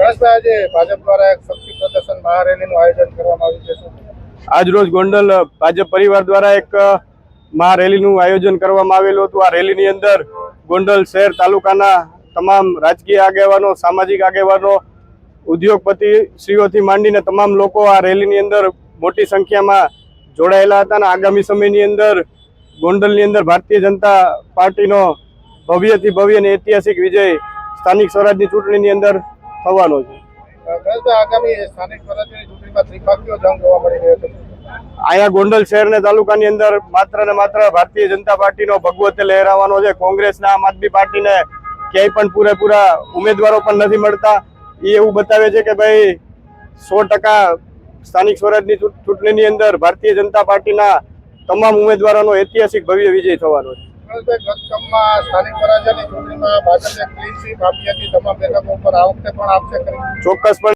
આજે ભાજપ દ્વારા એક શક્તિ પ્રદર્શન મહારેલીનું આયોજન કરવામાં આવ્યું છે. આજરોજ ગોંડલ ભાજપ પરિવાર દ્વારા એક મહારેલીનું આયોજન કરવામાં આવેલું હતું. આ રેલીની અંદર ગોંડલ શહેર તાલુકાના તમામ રાજકીય આગેવાનો, સામાજિક આગેવાનો, ઉદ્યોગપતિ શ્રીઓથી માંડીને તમામ લોકો આ રેલીની અંદર મોટી સંખ્યામાં જોડાયેલા હતા અને આગામી સમયની અંદર ગોંડલની અંદર ભારતીય જનતા પાર્ટીનો ભવ્યથી ભવ્ય અને ઐતિહાસિક વિજય સ્થાનિક સ્વરાજની ચૂંટણીની અંદર થવાનો છે. આગામી સ્થાનિક સ્વરાજની ચૂંટણીમાં ત્રિપક્ષીય જંગ જોવા મળી રહ્યો છે. અહીંયા ગોંડલ શહેર ને તાલુકાની અંદર માત્ર ને માત્ર ભારતીય જનતા પાર્ટીનો ભગવો લહેરાવાનો છે. કોંગ્રેસના, આમ આદમી પાર્ટીને ક્યાંય પણ પૂરેપૂરા ઉમેદવારો પણ નથી મળતા. એ એવું બતાવે છે કે ભાઈ 100% સ્થાનિક સ્વરાજની ચૂંટણીની અંદર ભારતીય જનતા પાર્ટીના તમામ ઉમેદવારોનો ઐતિહાસિક ભવ્ય વિજય થવાનો છે. સ્થાનિક સ્વરાજની ચૂંટણીમાં ભાજપે ક્લીન સ્વીપ આપી હતી તમામ બેઠકો ઉપર. આ વખતે પણ આપશે? ચોક્કસપણે